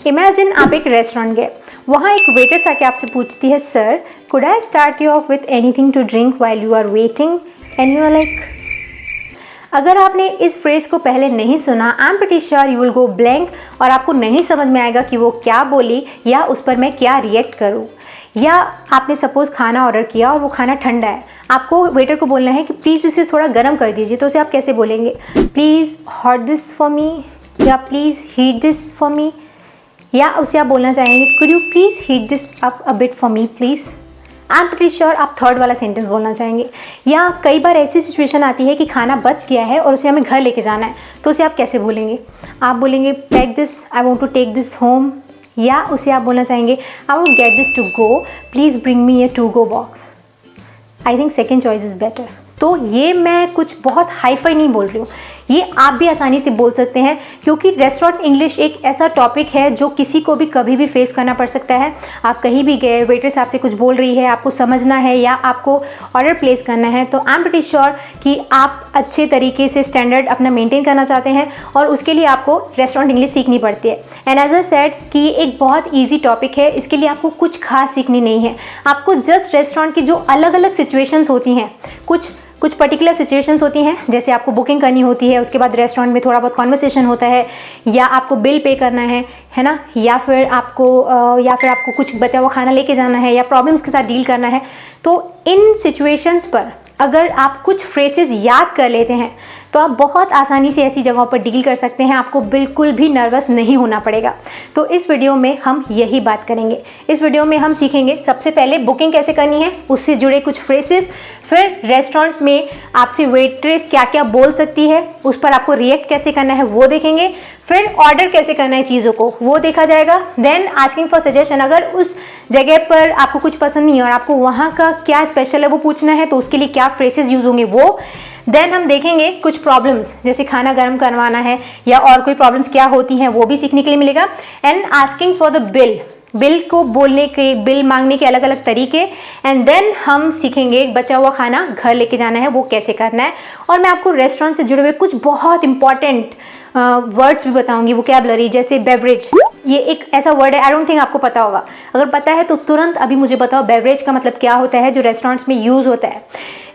Imagine आप एक restaurant गए, वहाँ एक वेटर्स आके आपसे पूछती है, sir could I start you off with anything to drink while you are waiting, and you are like. अगर आपने इस फ्रेज़ को पहले नहीं सुना, I am pretty sure you will go blank और आपको नहीं समझ में आएगा कि वो क्या बोली या उस पर मैं क्या रिएक्ट करूँ। या आपने सपोज़ खाना ऑर्डर किया और वो खाना ठंडा है, आपको वेटर को बोलना है कि प्लीज़ इसे थोड़ा गर्म कर दीजिए, तो उसे आप कैसे बोलेंगे? Please hot this for me, या please heat this for me, या उसे आप बोलना चाहेंगे could you please heat this up a bit for me please. I am pretty sure आप थर्ड वाला सेंटेंस बोलना चाहेंगे। या कई बार ऐसी सिचुएशन आती है कि खाना बच गया है और उसे हमें घर लेके जाना है, तो उसे आप कैसे बोलेंगे? आप बोलेंगे pack this, I want to take this home, या उसे आप बोलना चाहेंगे I want get this to go, please bring me a to go box. I think second choice is better. तो ये मैं कुछ बहुत हाईफाई नहीं बोल रही हूँ, ये आप भी आसानी से बोल सकते हैं, क्योंकि रेस्टोरेंट इंग्लिश एक ऐसा टॉपिक है जो किसी को भी कभी भी फेस करना पड़ सकता है। आप कहीं भी गए, वेट्रेस आपसे कुछ बोल रही है, आपको समझना है या आपको ऑर्डर प्लेस करना है, तो आई एम प्रीटी श्योर कि आप अच्छे तरीके से स्टैंडर्ड अपना मेंटेन करना चाहते हैं और उसके लिए आपको रेस्टोरेंट इंग्लिश सीखनी पड़ती है। एंड एज आई सेड कि ये एक बहुत ईजी टॉपिक है, इसके लिए आपको कुछ खास सीखनी नहीं है। आपको जस्ट रेस्टोरेंट की जो अलग अलग सिचुएशंस होती हैं, कुछ पर्टिकुलर सिचुएशंस होती हैं, जैसे आपको बुकिंग करनी होती है, उसके बाद रेस्टोरेंट में थोड़ा बहुत कॉन्वर्सेशन होता है, या आपको बिल पे करना है ना, या फिर आपको कुछ बचा हुआ खाना लेके जाना है, या प्रॉब्लम्स के साथ डील करना है। तो इन सिचुएशंस पर अगर आप कुछ फ्रेजेस याद कर लेते हैं तो आप बहुत आसानी से ऐसी जगहों पर डील कर सकते हैं, आपको बिल्कुल भी नर्वस नहीं होना पड़ेगा। तो इस वीडियो में हम यही बात करेंगे। इस वीडियो में हम सीखेंगे सबसे पहले बुकिंग कैसे करनी है, उससे जुड़े कुछ फ्रेजेस, फिर रेस्टोरेंट में आपसे वेट्रेस क्या क्या बोल सकती है, उस पर आपको रिएक्ट कैसे करना है वो देखेंगे, फिर ऑर्डर कैसे करना है चीज़ों को वो देखा जाएगा, देन आस्किंग फॉर सजेशन, अगर उस जगह पर आपको कुछ पसंद नहीं है और आपको वहाँ का क्या स्पेशल है वो पूछना है तो उसके लिए क्या फ्रेजेस यूज़ होंगे वो। देन हम देखेंगे कुछ प्रॉब्लम्स, जैसे खाना गर्म करवाना है या और कोई प्रॉब्लम्स क्या होती हैं वो भी सीखने के लिए मिलेगा। And asking for the bill को बोलने के, बिल मांगने के अलग अलग तरीके। एंड देन हम सीखेंगे बचा हुआ खाना घर लेके जाना है वो कैसे करना है। और मैं आपको रेस्टोरेंट से जुड़े हुए कुछ बहुत इंपॉर्टेंट वर्ड्स भी बताऊंगी, वोकैबुलरी, जैसे बेवरेज, ये एक ऐसा वर्ड है, आई डोंट थिंक आपको पता होगा। अगर पता है तो तुरंत अभी मुझे बताओ बेवरेज का मतलब क्या होता है जो रेस्टोरेंट्स में यूज़ होता है,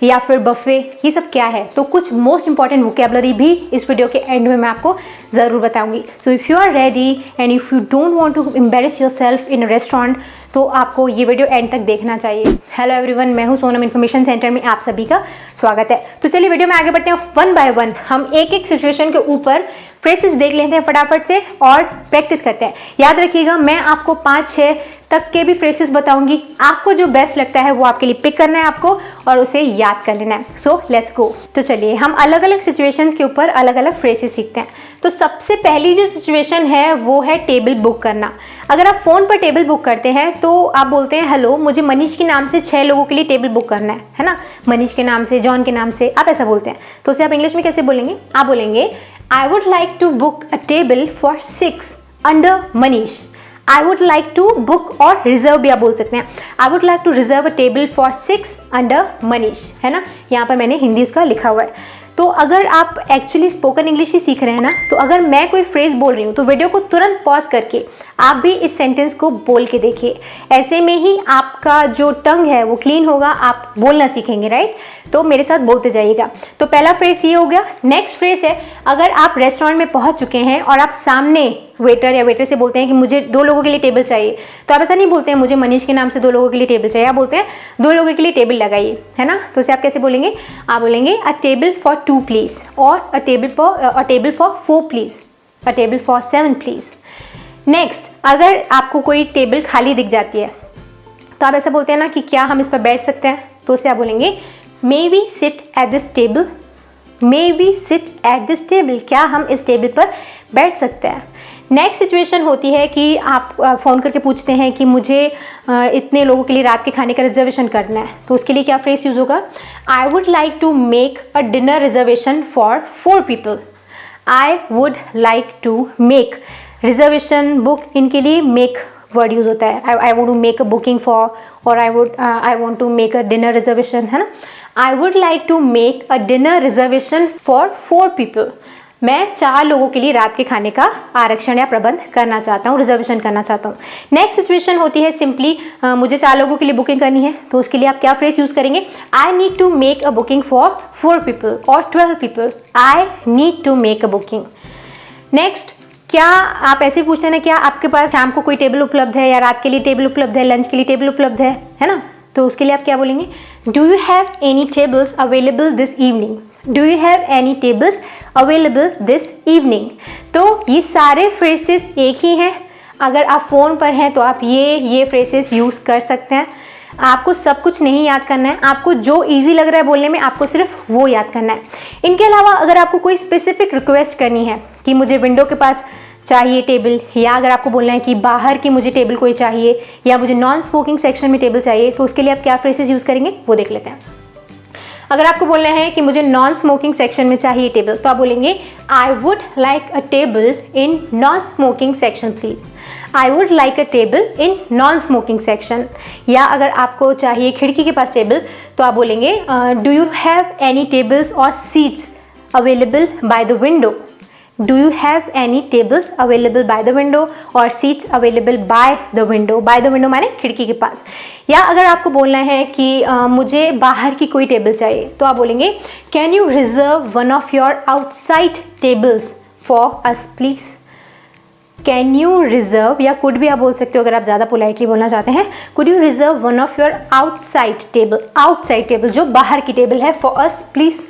या फिर बफे, ये सब क्या है। तो कुछ मोस्ट इंपॉर्टेंट वोकैबुलरी भी इस वीडियो के एंड में मैं आपको ज़रूर बताऊंगी। So if you are ready and if you don't want to embarrass yourself in restaurant, तो आपको ये वीडियो एंड तक देखना चाहिए। हेलो एवरीवन, मैं हूँ सोनम, इन्फॉर्मेशन सेंटर में आप सभी का स्वागत है। तो चलिए वीडियो में आगे बढ़ते हैं, वन बाय वन हम एक एक सिचुएशन के ऊपर फ्रेजेस देख लेते हैं फटाफट से और प्रैक्टिस करते हैं। याद रखिएगा मैं आपको 5-6 तक के भी फ्रेजेस बताऊंगी, आपको जो बेस्ट लगता है वो आपके लिए पिक करना है आपको और उसे याद कर लेना है। So let's go. तो चलिए हम अलग अलग सिचुएशंस के ऊपर अलग अलग फ्रेजेस सीखते हैं। तो सबसे पहली जो सिचुएशन है वो है टेबल बुक करना। अगर आप फ़ोन पर टेबल बुक करते हैं तो आप बोलते हैं हेलो, मुझे मनीष के नाम से 6 लोगों के लिए टेबल बुक करना है ना, मनीष के नाम से, जॉन के नाम से, आप ऐसा बोलते हैं। तो उसे आप इंग्लिश में कैसे बोलेंगे? आप बोलेंगे I would like to book a table for 6 under Manish. I would like to book और reserve भी आप बोल सकते हैं। I would like to reserve a table for 6 under Manish, है ना, यहाँ पर मैंने हिंदी उसका लिखा हुआ है। तो अगर आप एक्चुअली स्पोकन इंग्लिश ही सीख रहे हैं ना, तो अगर मैं कोई फ्रेज बोल रही हूँ तो वीडियो को तुरंत पॉज करके आप भी इस सेंटेंस को बोल के देखिए। ऐसे में ही आपका जो टंग है वो क्लीन होगा, आप बोलना सीखेंगे, राइट। तो मेरे साथ बोलते जाइएगा। तो पहला फ्रेज ये हो गया। नेक्स्ट फ्रेज है, अगर आप रेस्टोरेंट में पहुंच चुके हैं और आप सामने वेटर या वेटर से बोलते हैं कि मुझे 2 लोगों के लिए टेबल चाहिए, तो आप ऐसा नहीं बोलते हैं मुझे मनीष के नाम से 2 लोगों के लिए टेबल चाहिए, आप बोलते हैं 2 लोगों के लिए टेबल लगाइए, है ना। तो उसे आप कैसे बोलेंगे? आप बोलेंगे अ टेबल फॉर 2 प्लीज, और अ table for 4 please, a table for 7 please. Next, अगर आपको कोई टेबल खाली दिख जाती है तो आप ऐसा बोलते हैं ना कि क्या हम इस पर बैठ सकते हैं, तो उसे आप बोलेंगे may we sit at this table, may we sit at this table, क्या हम इस टेबल पर बैठ सकते हैं। नेक्स्ट सिचुएशन होती है कि आप फ़ोन करके पूछते हैं कि मुझे इतने लोगों के लिए रात के खाने का रिजर्वेशन करना है, तो उसके लिए क्या फ्रेज यूज़ होगा? I would like to make a dinner reservation for 4 people. I would like to make, reservation, book, इनके लिए मेक वर्ड यूज़ होता है। I want to make a booking for, और I want to make a dinner reservation, है ना। I would like to make a dinner reservation for 4 people. मैं 4 लोगों के लिए रात के खाने का आरक्षण या प्रबंध करना चाहता हूँ, रिजर्वेशन करना चाहता हूँ। नेक्स्ट सिचुएशन होती है सिंपली मुझे 4 लोगों के लिए बुकिंग करनी है, तो उसके लिए आप क्या फ्रेज यूज़ करेंगे? I need to make a booking for 4 people और 12 people. I need to make a booking. Next, क्या आप ऐसे पूछते हैं ना, क्या आपके पास शाम को कोई टेबल उपलब्ध है, या रात के लिए टेबल उपलब्ध है, लंच के लिए टेबल उपलब्ध है ना? तो उसके लिए आप क्या बोलेंगे? Do you have any tables available this evening? Do you have any tables available this evening? तो ये सारे फ्रेजेस एक ही हैं। अगर आप फ़ोन पर हैं तो आप ये फ्रेजेस यूज़ कर सकते हैं। आपको सब कुछ नहीं याद करना है, आपको जो इजी लग रहा है बोलने में आपको सिर्फ वो याद करना है। इनके अलावा अगर आपको कोई स्पेसिफिक रिक्वेस्ट करनी है कि मुझे विंडो के पास चाहिए टेबल, या अगर आपको बोलना है कि बाहर की मुझे टेबल कोई चाहिए, या मुझे नॉन स्मोकिंग सेक्शन में टेबल चाहिए, तो उसके लिए आप क्या फ्रेजेस यूज़ करेंगे वो देख लेते हैं। अगर आपको बोलना है कि मुझे नॉन स्मोकिंग सेक्शन में चाहिए टेबल, तो आप बोलेंगे आई would like a table in non smoking section please. I would like a table in non smoking section. या अगर आपको चाहिए खिड़की के पास टेबल, तो आप बोलेंगे do you have any tables और seats available by the window? Do you have any tables available by the window और seats available by the window? By the window माने खिड़की के पास। या अगर आपको बोलना है कि मुझे बाहर की कोई टेबल चाहिए, तो आप बोलेंगे can you reserve one of your outside tables for us please? Can you reserve, या कुड भी आप बोल सकते हो अगर आप ज़्यादा पोलाइटली बोलना चाहते हैं, could you reserve one of your outside table जो बाहर की टेबल है, फॉर अस प्लीज़?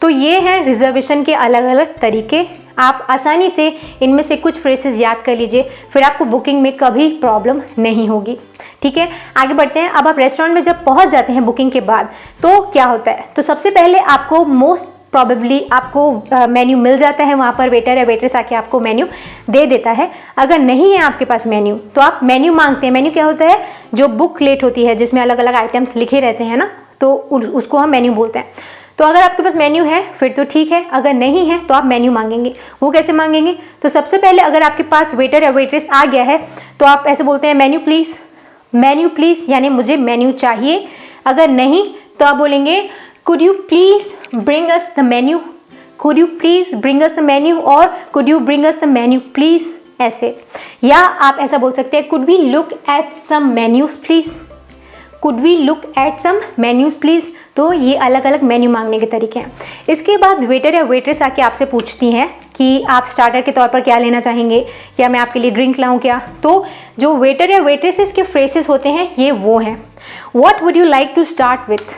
तो ये हैं रिजर्वेशन के अलग अलग तरीके। आप आसानी से इनमें से कुछ फ्रेजेस याद कर लीजिए, फिर आपको बुकिंग में कभी प्रॉब्लम नहीं होगी। ठीक है, आगे बढ़ते हैं। अब आप रेस्टोरेंट में जब पहुंच जाते हैं बुकिंग के बाद, तो क्या होता है? तो सबसे पहले आपको मोस्ट प्रॉबेबली आपको मेन्यू मिल जाता है, वहाँ पर वेटर या वेट्रेस आके आपको मेन्यू दे देता है। अगर नहीं है आपके पास मेन्यू, तो आप मेन्यू मांगते हैं। मेन्यू क्या होता है? जो बुक लेट होती है जिसमें अलग अलग आइटम्स लिखे रहते हैं ना, तो उसको हम मेन्यू बोलते हैं। तो अगर आपके पास मेन्यू है फिर तो ठीक है, अगर नहीं है तो आप मेन्यू मांगेंगे। वो कैसे मांगेंगे? तो सबसे पहले अगर आपके पास वेटर या वेट्रेस आ गया है, तो आप ऐसे बोलते हैं मेन्यू प्लीज़। मेन्यू प्लीज़ यानी मुझे मेन्यू चाहिए। अगर नहीं तो आप बोलेंगे could you please bring us the menu? Could you please bring us the menu, और could you bring us the menu please, ऐसे। या आप ऐसा बोल सकते हैं could we look at some menus please? Could we look at some menus please? तो ये अलग अलग मेन्यू मांगने के तरीके हैं। इसके बाद वेटर या वेट्रेस आके आपसे पूछती हैं कि आप स्टार्टर के तौर पर क्या लेना चाहेंगे, या मैं आपके लिए ड्रिंक लाऊं क्या? तो जो वेटर या वेट्रेसेस के फ्रेजेस होते हैं ये वो हैं। What would you like to start with?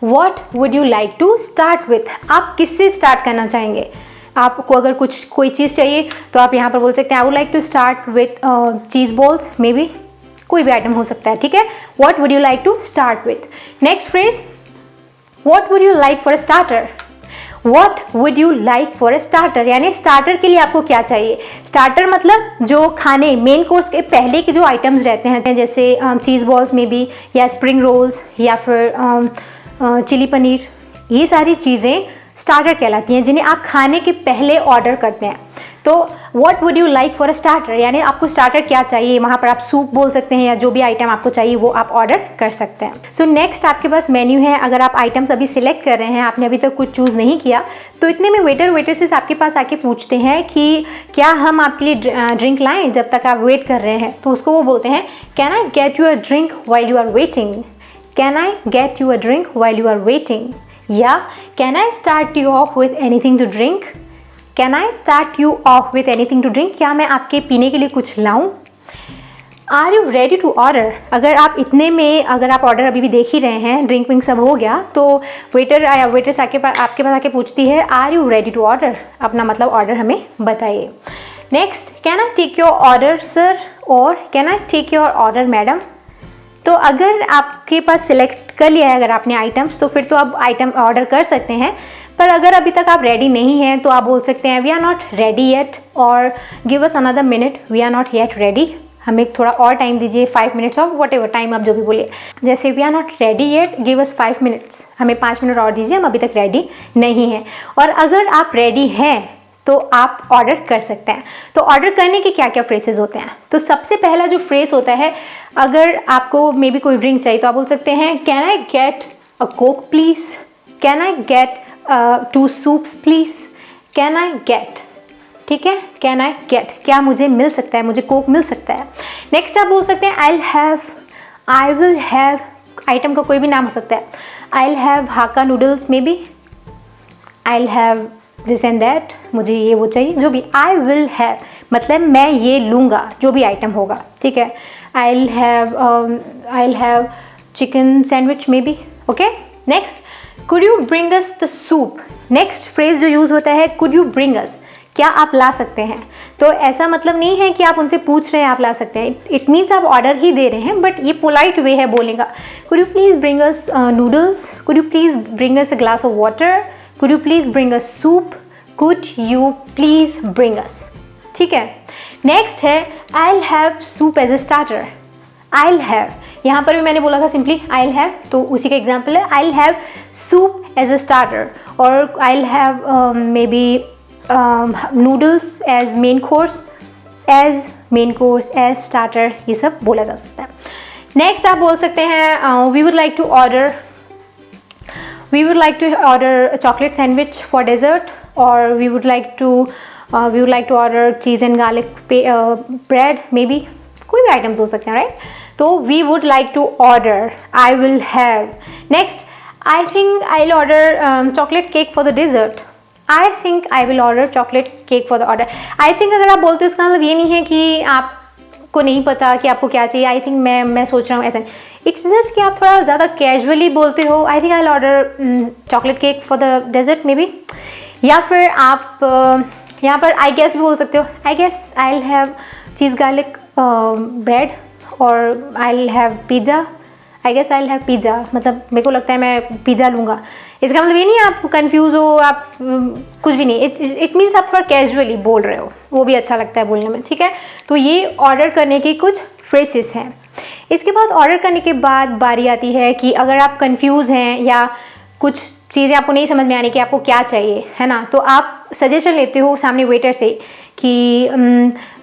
What would you like to start with? आप किससे स्टार्ट करना चाहेंगे? आपको अगर कोई चीज़ चाहिए तो आप यहाँ पर बोल सकते हैं I would like to start with cheese balls, maybe कोई भी आइटम हो सकता है। ठीक है, what would you like to start with. Next phrase, What would you like for a starter? What would you like for a starter? यानी starter के लिए आपको क्या चाहिए? स्टार्टर मतलब जो खाने मेन कोर्स के पहले के जो आइटम्स रहते हैं, जैसे चीज़ बॉल्स में भी, या स्प्रिंग रोल्स, या फिर चिली पनीर, ये सारी चीज़ें स्टार्टर कहलाती हैं जिन्हें आप खाने के पहले ऑर्डर करते हैं। तो what would you like for a starter यानी आपको स्टार्टर क्या चाहिए, वहाँ पर आप सूप बोल सकते हैं, या जो भी आइटम आपको चाहिए वो आप ऑर्डर कर सकते हैं। सो नेक्स्ट आपके पास मेन्यू है। अगर आप आइटम्स अभी सिलेक्ट कर रहे हैं, आपने अभी तक कुछ चूज़ नहीं किया, तो इतने में वेटर वेट्रेसेस आपके पास आके पूछते हैं कि क्या हम आपके लिए ड्रिंक लाएँ जब तक आप वेट कर रहे हैं? तो उसको वो बोलते हैं can I get you a drink while you are waiting? Can I get you a drink while you are waiting? या can I start you off with anything to drink? Can I start you off with anything to drink? क्या मैं आपके पीने के लिए कुछ लाऊं? Are you ready to order? अगर आप इतने में अगर आप ऑर्डर अभी भी देख ही रहे हैं, ड्रिंक विंक सब हो गया, तो वेटर या वेट्रेस आपके पास आके पूछती है are you ready to order? अपना मतलब ऑर्डर हमें बताइए। Next, can I take your order sir? और can I take your order madam? तो अगर आपके पास सिलेक्ट कर लिया है अगर आपने आइटम्स, तो फिर तो आप आइटम ऑर्डर कर सकते हैं। पर अगर अभी तक आप रेडी नहीं हैं तो आप बोल सकते हैं we are not ready yet, और give us another minute, we are not yet ready, हमें थोड़ा और टाइम दीजिए, 5 मिनट्स और वट एवर टाइम आप जो भी बोलिए। जैसे we are not ready yet, give us 5 minutes, हमें 5 मिनट और दीजिए, हम अभी तक रेडी नहीं हैं। और अगर आप रेडी हैं तो आप ऑर्डर कर सकते हैं। तो ऑर्डर करने के क्या क्या फ्रेजेस होते हैं? तो सबसे पहला जो फ्रेज होता है, अगर आपको मे बी कोई ड्रिंक चाहिए तो आप बोल सकते हैं can I get a Coke please? Can I gate 2 soups please? Can I gate, ठीक है, कैन आई गेट, क्या मुझे मिल सकता है, मुझे कोक मिल सकता है। नेक्स्ट आप बोल सकते हैं I have, I will have, item का कोई भी नाम हो सकता है। I have Hakka noodles may be, I have this and that, मुझे ये वो चाहिए, जो भी। आई विल हैव मतलब मैं ये लूँगा, जो भी आइटम होगा, ठीक है। I have chicken sandwich may be, okay. Next, could you bring us the soup. Next phrase जो यूज़ होता है कुड यू ब्रिंग अस, क्या आप ला सकते हैं। तो ऐसा मतलब नहीं है कि आप उनसे पूछ रहे हैं आप ला सकते हैं, इट मीन्स आप ऑर्डर ही दे रहे हैं, बट ये पोलाइट वे है बोलने का। Could you please bring us noodles, could you please bring us a glass of water, could you please bring us soup, could you please bring us, ठीक है। नेक्स्ट है I have soup as a starter. I have, यहाँ पर भी मैंने बोला था simply I have, तो उसी का एग्जाम्पल है I have soup as a starter, और I have maybe noodles as main course, as starter, ये सब बोला जा सकता है। नेक्स्ट आप बोल सकते हैं we would like to order chocolate sandwich for dessert, और we would like to order cheese and garlic bread maybe, कोई भी आइटम्स हो सकते हैं, राइट। तो we would like to order, I will have. Next, I think I will order chocolate cake for the dessert, I think I will order chocolate cake for the order. I think अगर आप बोलते हो इसका मतलब ये नहीं है कि आपको नहीं पता कि आपको क्या चाहिए। आई थिंक मैं सोच रहा हूँ, ऐसा इट्स जस्ट कि आप थोड़ा ज़्यादा कैजुअली बोलते हो। I think I will order chocolate cake for the dessert maybe, या फिर आप यहाँ पर आई गेस भी बोल सकते हो, I guess I will have cheese garlic bread, और I will have pizza, I guess I will have pizza, मतलब मेरे को लगता है मैं पिज़्ज़ा लूँगा। इसका मतलब ये नहीं है आप कंफ्यूज हो, आप कुछ भी नहीं, इट मीन्स आप थोड़ा कैजुअली बोल रहे हो, वो भी अच्छा लगता है बोलने में, ठीक है। तो ये ऑर्डर करने की कुछ फ्रेजेस हैं। इसके बाद ऑर्डर करने के बाद बारी आती है कि अगर आप कंफ्यूज हैं या कुछ चीज़ें आपको नहीं समझ में आने कि आपको क्या चाहिए, है ना, तो आप सजेशन लेते हो सामने वेटर से कि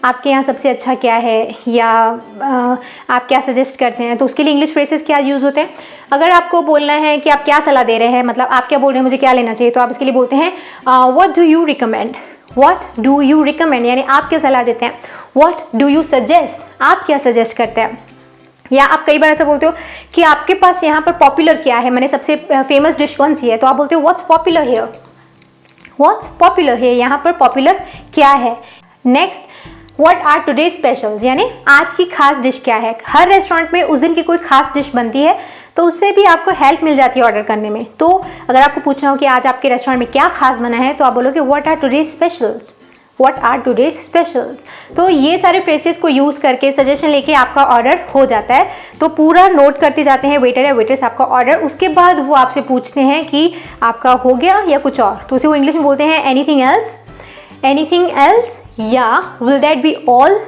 आपके यहाँ सबसे अच्छा क्या है, या आप क्या सजेस्ट करते हैं। तो उसके लिए इंग्लिश फ्रेजेस क्या यूज़ होते हैं। अगर आपको बोलना है कि आप क्या सलाह दे रहे हैं, मतलब आप क्या बोल रहे हैं मुझे क्या लेना चाहिए, तो आप इसके लिए बोलते हैं what do you recommend, what do you recommend, यानी आप क्या सलाह देते हैं। व्हाट डू यू सजेस्ट, आप क्या सजेस्ट करते हैं। या आप कई बार ऐसा बोलते हो कि आपके पास यहाँ पर पॉपुलर क्या है, मैंने सबसे फेमस डिश कौन सी है, तो आप बोलते हो what's popular here, what's popular है, यहाँ पर पॉपुलर क्या है। Next, what are today specials, यानी आज की खास डिश क्या है। हर रेस्टोरेंट में उस दिन की कोई खास डिश बनती है, तो उससे भी आपको हेल्प मिल जाती है ऑर्डर करने में। तो अगर आपको पूछना हो कि आज आपके रेस्टोरेंट में क्या खास बना है, तो आप बोलोगे what are today specials, what are today specials. तो ये सारे फ्रेजेस को यूज़ करके सजेशन लेके आपका ऑर्डर हो जाता है। तो पूरा नोट करते जाते हैं वेटर या वेट्रेस आपका ऑर्डर। उसके बाद वो आपसे पूछते हैं कि आपका हो गया या कुछ और, तो उसे वो इंग्लिश में बोलते हैं एनीथिंग एल्स, एनीथिंग एल्स, या will that be all,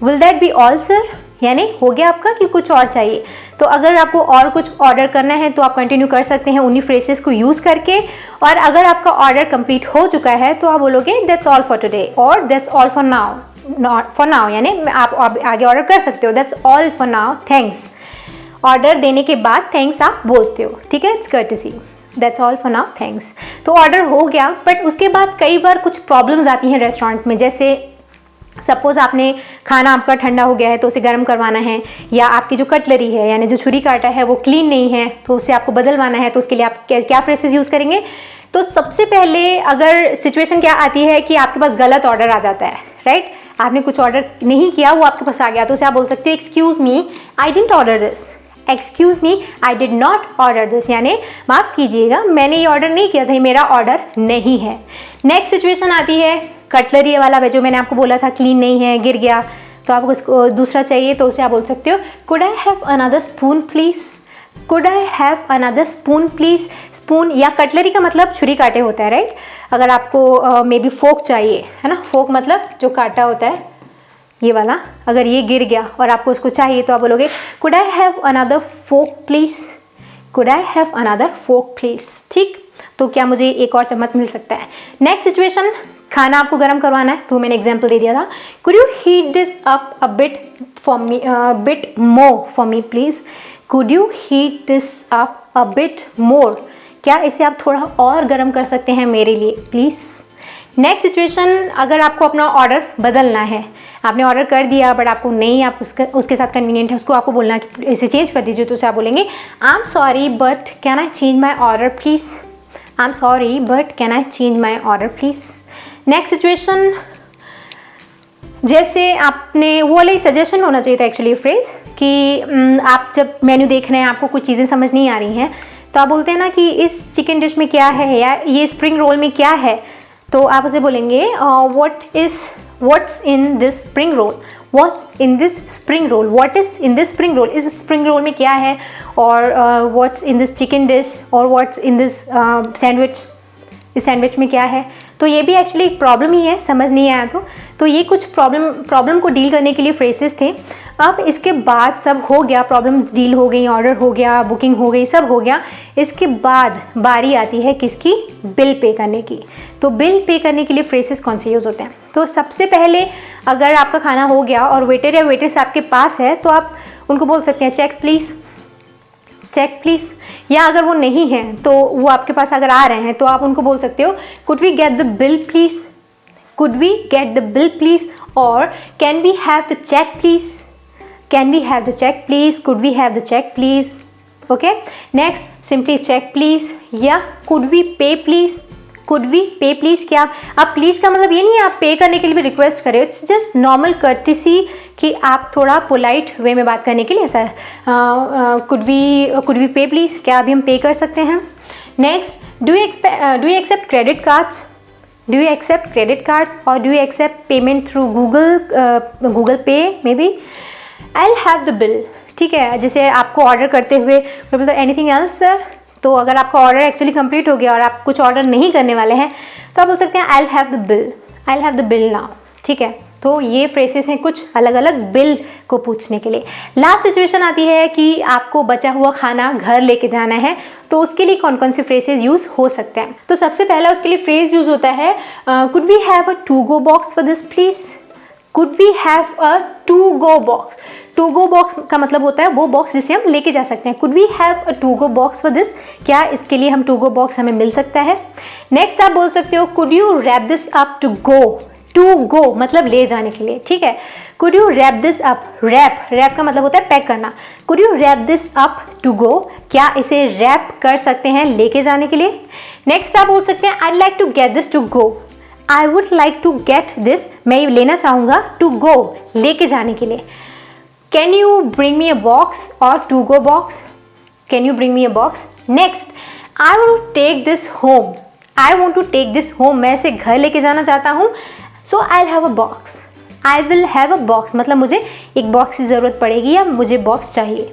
will that be all sir, यानी हो गया आपका कि कुछ और चाहिए। तो अगर आपको और कुछ ऑर्डर करना है तो आप कंटिन्यू कर सकते हैं उन्हीं फ्रेजेस को यूज़ करके। और अगर आपका ऑर्डर कंप्लीट हो चुका है तो आप बोलोगे दैट्स ऑल फॉर टुडे, और that's all for now, not for now, यानी आप आगे ऑर्डर कर सकते हो, that's all for now, thanks. Order देने के बाद थैंक्स आप बोलते हो, ठीक है, it's courtesy, that's all for now, thanks. तो ऑर्डर हो गया, बट उसके बाद कई बार कुछ प्रॉब्लम्स आती हैं रेस्टोरेंट में। जैसे सपोज़ आपने खाना आपका ठंडा हो गया है तो उसे गर्म करवाना है, या आपकी जो कटलरी है यानी जो छुरी काटा है वो क्लीन नहीं है तो उसे आपको बदलवाना है, तो उसके लिए आप क्या फ्रेजेस यूज़ करेंगे। तो सबसे पहले अगर सिचुएशन क्या आती है कि आपके पास गलत ऑर्डर आ जाता है, राइट, आपने कुछ ऑर्डर नहीं किया, वो आपके पास आ गया, तो उसे आप बोल सकते हो excuse me I didn't order this, excuse me I did not order this, यानी माफ़ कीजिएगा मैंने ये ऑर्डर नहीं किया था, ये मेरा ऑर्डर नहीं है। नेक्स्ट सिचुएशन आती है कटलरी वाला, जो मैंने आपको बोला था क्लीन नहीं है, गिर गया, तो आपको उसको दूसरा चाहिए, तो उसे आप बोल सकते हो could I have another spoon please, could I have another spoon please. Spoon या कटलरी का मतलब छुरी काटे होता है, राइट। अगर आपको मे बी फोक चाहिए, है ना, फोक मतलब जो काटा होता है ये वाला, अगर ये गिर गया और आपको उसको चाहिए तो आप बोलोगे could I have another fork please, could I have another fork please, ठीक। तो क्या मुझे एक और चम्मच मिल सकता है। नेक्स्ट सिचुएशन, खाना आपको गर्म करवाना है, तो मैंने एग्जांपल दे दिया था, could you heat this up a bit for me, bit more for me please, could you heat this up a bit more, क्या इसे आप थोड़ा और गर्म कर सकते हैं मेरे लिए प्लीज़। नेक्स्ट सिचुएशन, अगर आपको अपना ऑर्डर बदलना है, आपने ऑर्डर कर दिया बट आपको नहीं, आप उसके साथ कन्वीनियंट है, उसको आपको बोलना कि इसे चेंज कर दीजिए, तो उसे आप बोलेंगे I am sorry but can I change my order please. I am sorry but can I change my order please. Next situation, जैसे आपने वो वाला सजेशन में होना चाहिए था एक्चुअली फ्रेज कि आप जब मेन्यू देख रहे हैं, आपको कुछ चीज़ें समझ नहीं आ रही हैं, तो आप बोलते हैं ना कि इस चिकन डिश में क्या है या ये स्प्रिंग रोल में क्या है, तो आप उसे बोलेंगे what's in this spring roll, what's in this spring roll, what is in this spring roll, इस स्प्रिंग रोल में क्या है, और what's in this chicken dish, और व्हाट्स इन दिस सैंडविच, इस सैंडविच में क्या है। तो ये भी एक्चुअली एक प्रॉब्लम ही है, समझ नहीं आया तो ये कुछ प्रॉब्लम को डील करने के लिए फ्रेसेस थे। अब इसके बाद सब हो गया, प्रॉब्लम्स डील हो गई, ऑर्डर हो गया, बुकिंग हो गई, सब हो गया। इसके बाद बारी आती है किसकी, बिल पे करने की। तो बिल पे करने के लिए फ्रेसेस कौन से यूज़ होते हैं? तो सबसे पहले अगर आपका खाना हो गया और वेटर या वेट्रेस आपके पास है, तो आप उनको बोल सकते हैं चेक प्लीज़, चेक प्लीज़। या अगर वो नहीं है तो वो आपके पास अगर आ रहे हैं तो आप उनको बोल सकते हो could we get the bill please, could we get the bill please, और can we have the check please, can we have the check please, could we have the check please. Okay, next simply check please या could we pay please, could we pay please. क्या आप please का मतलब ये नहीं है आप पे करने के लिए भी रिक्वेस्ट करें, इट्स जस्ट नॉर्मल कर्टिसी कि आप थोड़ा पोलाइट वे में बात करने के लिए ऐसा कुड वी पे प्लीज़, क्या अभी हम पे कर सकते हैं। Next, do you accept credit cards, do you accept credit cards, और do you accept payment through Google Pay maybe. I will have the bill, ठीक है। जैसे आपको ऑर्डर करते हुए कोई बोलता है एनीथिंग एल्स सर, तो अगर आपका ऑर्डर एक्चुअली कंप्लीट हो गया और आप कुछ ऑर्डर नहीं करने वाले हैं तो आप बोल सकते हैं आई will have the bill, I will have the bill now, ठीक है। तो ये फ्रेसेस हैं कुछ अलग अलग बिल को पूछने के लिए। लास्ट सिचुएशन आती है कि आपको बचा हुआ खाना घर लेके जाना है, तो उसके लिए कौन कौन से फ्रेसेस यूज़ हो सकते हैं। तो सबसे पहला उसके लिए फ्रेज यूज़ होता है could we have a to go box for this please, could we have a to go box. To go box का मतलब होता है वो बॉक्स जिसे हम लेके जा सकते हैं। Could we have a to go box for this, क्या इसके लिए हम टू गो बॉक्स हमें मिल सकता है। नेक्स्ट आप बोल सकते हो could you wrap this up to go, to go मतलब ले जाने के लिए, ठीक है। Could you wrap this up, wrap का मतलब होता है पैक करना। Could you wrap this up to go, क्या इसे रैप कर सकते हैं लेके जाने के लिए। नेक्स्ट आप बोल सकते हैं I like to get this to go, I would like to get this, मैं ये लेना चाहूँगा, टू गो लेके जाने के लिए। Can you bring me a box और to go box, can you bring me a box. Next, I want to take this home, I want to take this home, मैं इसे घर लेके जाना चाहता हूँ, so I will have a box, I will have a box मतलब मुझे एक बॉक्स की ज़रूरत पड़ेगी या मुझे बॉक्स चाहिए।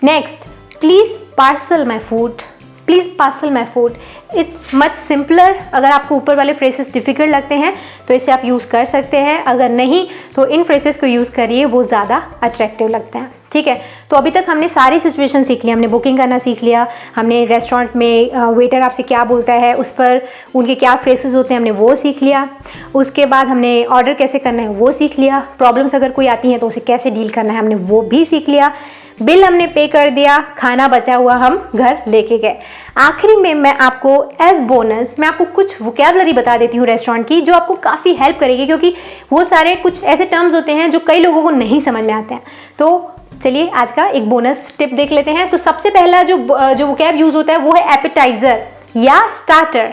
Next, please parcel my food, please parcel my food, it's much simpler. अगर आपको ऊपर वाले फ्रेसेस डिफ़िकल्ट लगते हैं तो इसे आप यूज़ कर सकते हैं, अगर नहीं तो इन फ्रेसेस को यूज़ करिए, वो ज़्यादा अट्रैक्टिव लगते हैं, ठीक है। तो अभी तक हमने सारी सिचुएशन सीख लिया, हमने बुकिंग करना सीख लिया, हमने रेस्टोरेंट में वेटर आपसे क्या बोलता है उस पर उनके क्या फ्रेसेस होते हैं हमने वो सीख लिया। उसके बाद हमने ऑर्डर कैसे करना है वो सीख लिया, प्रॉब्लम्स अगर कोई आती हैं तो उसे कैसे डील करना है हमने वो भी सीख लिया, बिल हमने पे कर दिया, खाना बचा हुआ हम घर लेके गए। आखिरी में मैं आपको एज बोनस मैं आपको कुछ वोकैबुलरी बता देती हूँ रेस्टोरेंट की, जो आपको काफ़ी हेल्प करेगी, क्योंकि वो सारे कुछ ऐसे टर्म्स होते हैं जो कई लोगों को नहीं समझ में आते हैं। तो चलिए आज का एक बोनस टिप देख लेते हैं। तो सबसे पहला जो वोकैब यूज़ होता है वो है एपेटाइजर या स्टार्टर।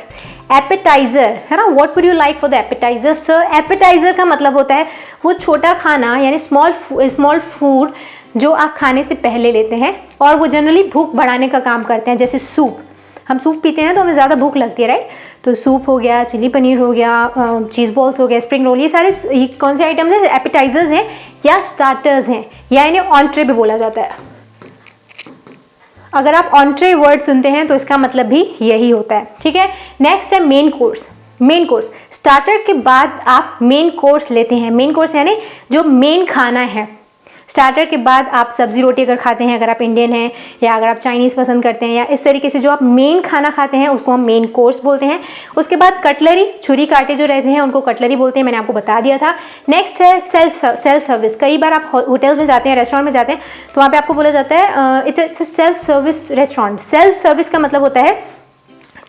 एपेटाइजर है ना, what would you like for the appetiser sir. Appetiser का मतलब होता है वो छोटा खाना यानी स्मॉल फूड जो आप खाने से पहले लेते हैं, और वो जनरली भूख बढ़ाने का काम करते हैं। जैसे सूप, हम सूप पीते हैं तो हमें ज़्यादा भूख लगती है, राइट। तो सूप हो गया, चिली पनीर हो गया, चीज़ बॉल्स हो गया, स्प्रिंग रोल, ये सारे कौन से आइटम्स हैं, एपेटाइजर्स हैं या स्टार्टर्स हैं, या इन्हें ऑन्ट्रे भी बोला जाता है। अगर आप ऑन्ट्रे वर्ड सुनते हैं तो इसका मतलब भी यही होता है, ठीक है। नेक्स्ट है main course. Main course, starter के बाद आप मेन कोर्स लेते हैं। मेन कोर्स यानी जो मेन खाना है। स्टार्टर के बाद आप सब्जी रोटी अगर खाते हैं, अगर आप इंडियन हैं, या अगर आप चाइनीज़ पसंद करते हैं, या इस तरीके से जो आप मेन खाना खाते हैं उसको हम मेन कोर्स बोलते हैं। उसके बाद कटलरी, छुरी कांटे जो रहते हैं उनको कटलरी बोलते हैं, मैंने आपको बता दिया था। नेक्स्ट है सेल्फ सर्विस। कई बार आप होटल्स में जाते हैं, रेस्टोरेंट में जाते हैं, तो वहाँ पे आपको बोला जाता है it's self service restaurant. Self service का मतलब होता है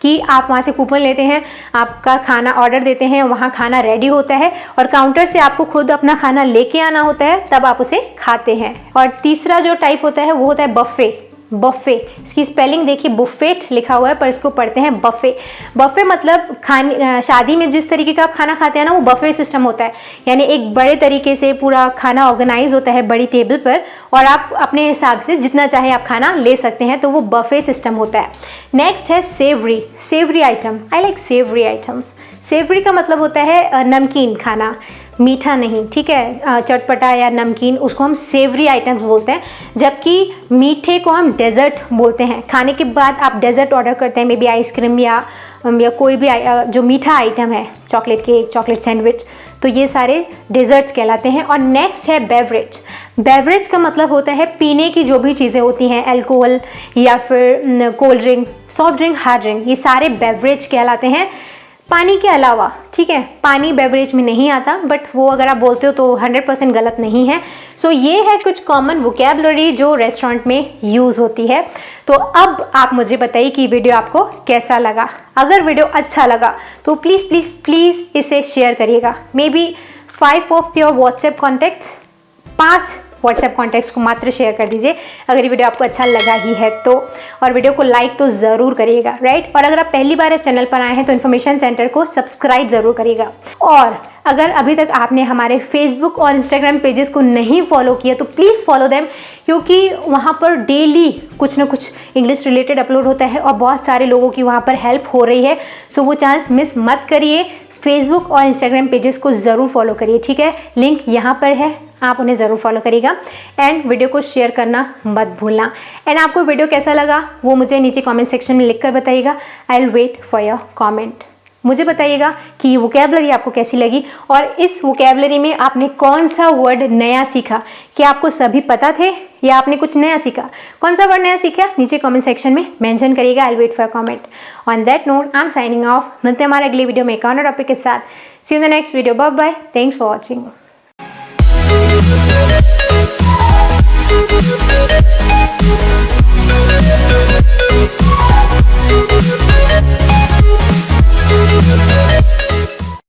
कि आप वहाँ से कूपन लेते हैं, आपका खाना ऑर्डर देते हैं, वहाँ खाना रेडी होता है और काउंटर से आपको खुद अपना खाना लेके आना होता है, तब आप उसे खाते हैं। और तीसरा जो टाइप होता है वो होता है बफे। बफे, इसकी स्पेलिंग देखिए, बुफेट लिखा हुआ है पर इसको पढ़ते हैं बफे। बफे मतलब शादी में जिस तरीके का आप खाना खाते हैं ना, वो बफे सिस्टम होता है। यानी एक बड़े तरीके से पूरा खाना ऑर्गेनाइज होता है बड़ी टेबल पर और आप अपने हिसाब से जितना चाहे आप खाना ले सकते हैं, तो वो बफे सिस्टम होता है। नेक्स्ट है savoury. Savoury item, I like savoury items. Savoury का मतलब होता है नमकीन खाना, मीठा नहीं, ठीक है, चटपटा या नमकीन, उसको हम सेवरी आइटम्स बोलते हैं। जबकि मीठे को हम डेजर्ट बोलते हैं। खाने के बाद आप डेजर्ट ऑर्डर करते हैं, मे बी आइसक्रीम या कोई भी जो मीठा आइटम है, चॉकलेट केक, चॉकलेट सैंडविच, तो ये सारे डेजर्ट्स कहलाते हैं। और नेक्स्ट है बेवरेज। बेवरेज का मतलब होता है पीने की जो भी चीज़ें होती हैं, अल्कोहल या फिर cold drink, soft drink, hard drink, ये सारे बेवरेज कहलाते हैं, पानी के अलावा, ठीक है। पानी बेवरेज में नहीं आता, बट वो अगर आप बोलते हो तो 100% गलत नहीं है। सो ये है कुछ कॉमन वोकैबुलरी जो रेस्टोरेंट में यूज़ होती है। तो अब आप मुझे बताइए कि वीडियो आपको कैसा लगा। अगर वीडियो अच्छा लगा तो प्लीज़ प्लीज़ प्लीज़ इसे शेयर करिएगा। May be 5 of your WhatsApp contacts, 5 WhatsApp contacts को मात्र शेयर कर दीजिए अगर ये वीडियो आपको अच्छा लगा ही है तो। और वीडियो को लाइक तो ज़रूर करिएगा, राइट। और अगर आप पहली बार इस चैनल पर आए हैं तो इन्फॉर्मेशन सेंटर को सब्सक्राइब ज़रूर करिएगा। और अगर अभी तक आपने हमारे फेसबुक और इंस्टाग्राम पेजेस को नहीं फॉलो किया तो प्लीज़ फॉलो देम, क्योंकि वहाँ पर डेली कुछ ना कुछ इंग्लिश रिलेटेड अपलोड होता है और बहुत सारे लोगों की वहाँ पर हेल्प हो रही है। सो वो चांस मिस मत करिए। फेसबुक और इंस्टाग्राम पेजेस को ज़रूर फॉलो करिए, ठीक है। लिंक यहाँ पर है, आप उन्हें ज़रूर फॉलो करिएगा। एंड वीडियो को शेयर करना मत भूलना। एंड आपको वीडियो कैसा लगा वो मुझे नीचे कमेंट सेक्शन में लिख कर बताइएगा। I will wait for your comment. मुझे बताइएगा कि वोकैबुलरी आपको कैसी लगी और इस वोकैबुलरी में आपने कौन सा वर्ड नया सीखा। क्या आपको सभी पता थे या आपने कुछ नया सीखा? कौन सा वर्ड नया सीखा नीचे कमेंट सेक्शन में मेंशन करिएगा। I will wait for comment. On that note I am signing off. मिलते हैं हमारे अगले वीडियो में एक और टॉपिक के साथ। See you in the next video. Bye bye. Thanks for watching.